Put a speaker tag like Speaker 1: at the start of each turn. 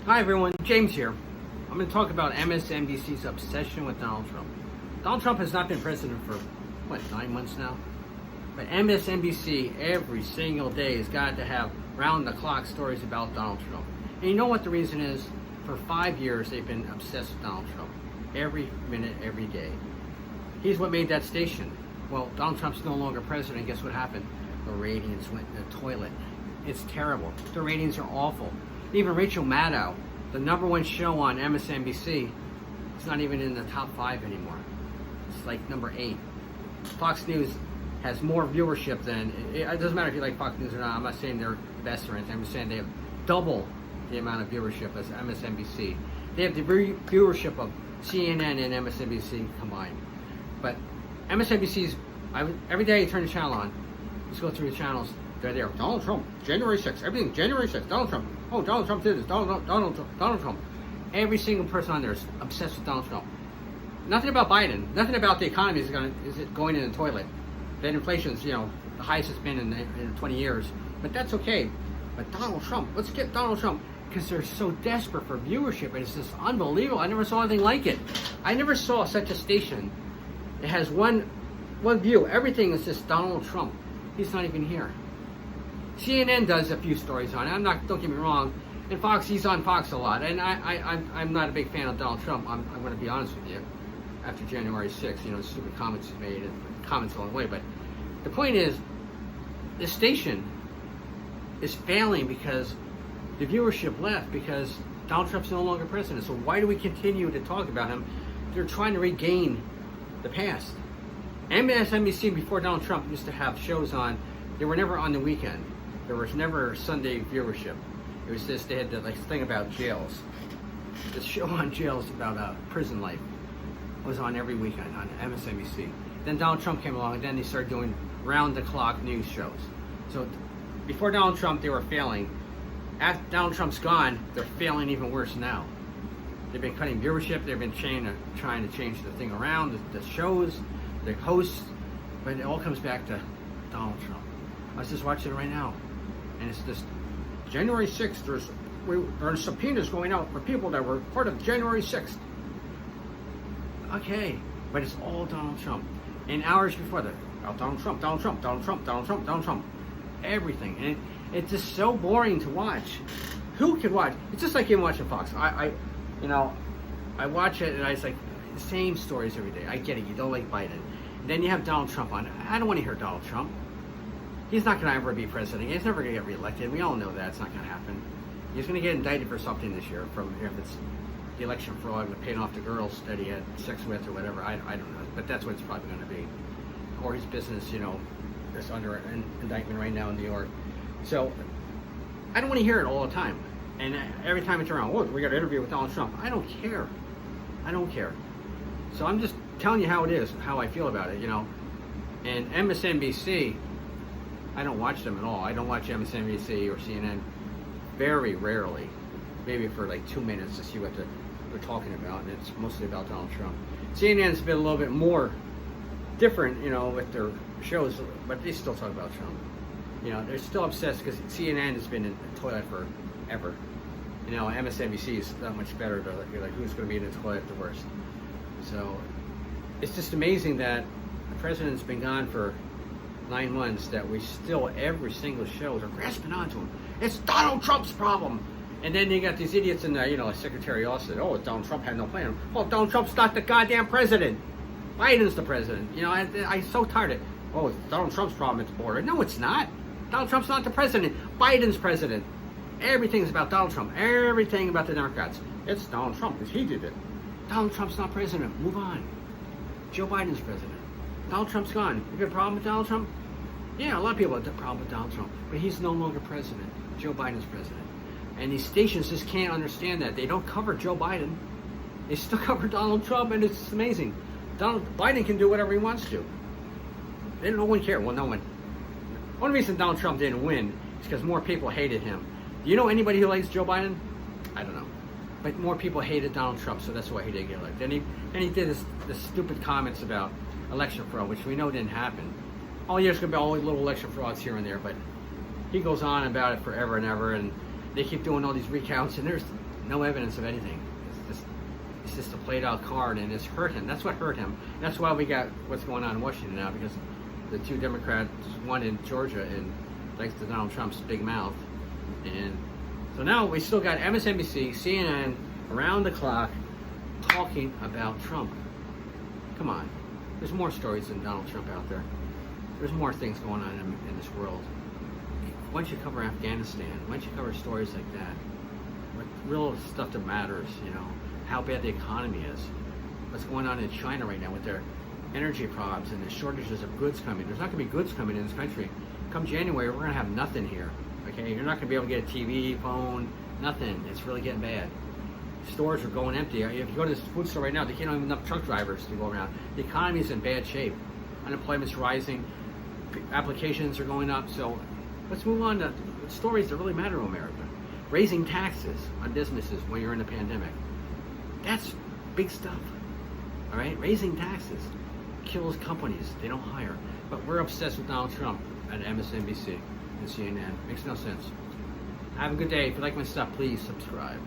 Speaker 1: Hi everyone, James here. I'm going to talk about MSNBC's obsession with Donald Trump. Donald Trump has not been president for, 9 months now? But MSNBC every single day has got to have round-the-clock stories about Donald Trump. And you know what the reason is? For 5 years they've been obsessed with Donald Trump. Every minute, every day. He's what made that station. Well, Donald Trump's no longer president. Guess what happened? The ratings went in the toilet. It's terrible. The ratings are awful. Even Rachel Maddow, the #1 show on MSNBC, it's not even in the top 5 anymore. It's like number 8. Fox News has more viewership than, it doesn't matter if you like Fox News or not, I'm not saying they're best or anything, I'm just saying they have double the amount of viewership as MSNBC. They have the viewership of CNN and MSNBC combined. But MSNBC's, every day you turn the channel on, just go through the channels, they're there. Donald Trump, January 6th, everything, January 6th, Donald Trump. Oh, Donald Trump did this, Donald Trump. Every single person on there is obsessed with Donald Trump. Nothing about Biden, nothing about the economy is going in the toilet. That inflation's, the highest it's been in 20 years. But that's okay. But Donald Trump, let's get Donald Trump. Because they're so desperate for viewership. And it's just unbelievable. I never saw anything like it. I never saw such a station. It has one view. Everything is just Donald Trump. He's not even here. CNN does a few stories on it. Don't get me wrong. And Fox, he's on Fox a lot. And I'm not a big fan of Donald Trump. I'm going to be honest with you. After January 6th, stupid comments he made and comments along the way. But the point is, this station is failing because the viewership left because Donald Trump's no longer president. So why do we continue to talk about him? They're trying to regain the past. MSNBC before Donald Trump used to have shows on. They were never on the weekend. There was never Sunday viewership. It was just, they had the thing about jails. The show on jails about prison life was on every weekend on MSNBC. Then Donald Trump came along, and then they started doing round-the-clock news shows. So before Donald Trump, they were failing. After Donald Trump's gone, they're failing even worse now. They've been cutting viewership. They've been trying to change the thing around, the shows, the hosts, but it all comes back to Donald Trump. I was just watching it right now, and it's just January 6th. There are subpoenas going out for people that were part of January 6th. Okay, but it's all Donald Trump. And hours before that, Donald Trump, Donald Trump, Donald Trump, Donald Trump, Donald Trump. Everything. And it's just so boring to watch. Who could watch? It's just like him watching Fox. I watch it and I was like, the same stories every day. I get it. You don't like Biden. And then you have Donald Trump on. I don't want to hear Donald Trump. He's not going to ever be president. He's never going to get reelected. We all know that. It's not going to happen. He's going to get indicted for something this year, if it's the election fraud with paying off the girls that he had sex with or whatever. I don't know. But that's what it's probably going to be. Or his business, is under an indictment right now in New York. So I don't want to hear it all the time. And every time it's around, we got an interview with Donald Trump. I don't care. I don't care. So I'm just telling you how it is, how I feel about it, And MSNBC, I don't watch them at all. I don't watch MSNBC or CNN very rarely. Maybe for 2 minutes to see what they're talking about, and it's mostly about Donald Trump. CNN's been a little bit more different, with their shows, but they still talk about Trump. They're still obsessed because CNN has been in the toilet forever. MSNBC is not much better. You're like, who's going to be in the toilet the worst? So it's just amazing that the president's been gone for 9 months, that we still, every single show, they're grasping onto him. It's Donald Trump's problem. And then you got these idiots in there, like Secretary Austin. Oh, Donald Trump had no plan. Well, Donald Trump's not the goddamn president. Biden's the president. I'm so tired of it. Oh, it's Donald Trump's problem at the border. No, it's not. Donald Trump's not the president. Biden's president. Everything's about Donald Trump. Everything about the Democrats. It's Donald Trump because he did it. Donald Trump's not president. Move on. Joe Biden's president. Donald Trump's gone. You got a problem with Donald Trump? Yeah, a lot of people have a problem with Donald Trump. But he's no longer president. Joe Biden's president. And these stations just can't understand that. They don't cover Joe Biden. They still cover Donald Trump, and it's amazing. Biden can do whatever he wants to. No one cared. Well, no one. One reason Donald Trump didn't win is because more people hated him. Do you know anybody who likes Joe Biden? I don't know. But more people hated Donald Trump, so that's why he didn't get elected. And he did this stupid comments about election fraud, which we know didn't happen. All years going to be all little election frauds here and there, but he goes on about it forever and ever, and they keep doing all these recounts, and no evidence of anything. It's just a played out card, and it's hurt him. That's what hurt him. That's why we got what's going on in Washington now, because the two Democrats won in Georgia, and thanks to Donald Trump's big mouth. And so now we still got MSNBC, CNN, around the clock talking about Trump. Come on. There's more stories than Donald Trump out there. There's more things going on in this world. Why don't you cover Afghanistan? Why don't you cover stories like that? Like real stuff that matters, you know, how bad the economy is. What's going on in China right now with their energy problems and the shortages of goods coming. There's not going to be goods coming in this country. Come January, we're going to have nothing here. Okay, you're not going to be able to get a TV, phone, nothing. It's really getting bad. Stores are going empty. If you go to this food store right now, they can't have enough truck drivers to go around. The economy is in bad shape. Unemployment's rising. Applications are going up. So let's move on to stories that really matter to America. Raising taxes on businesses when you're in a pandemic. That's big stuff. All right? Raising taxes kills companies. They don't hire. But we're obsessed with Donald Trump at MSNBC and CNN. Makes no sense. Have a good day. If you like my stuff, please subscribe.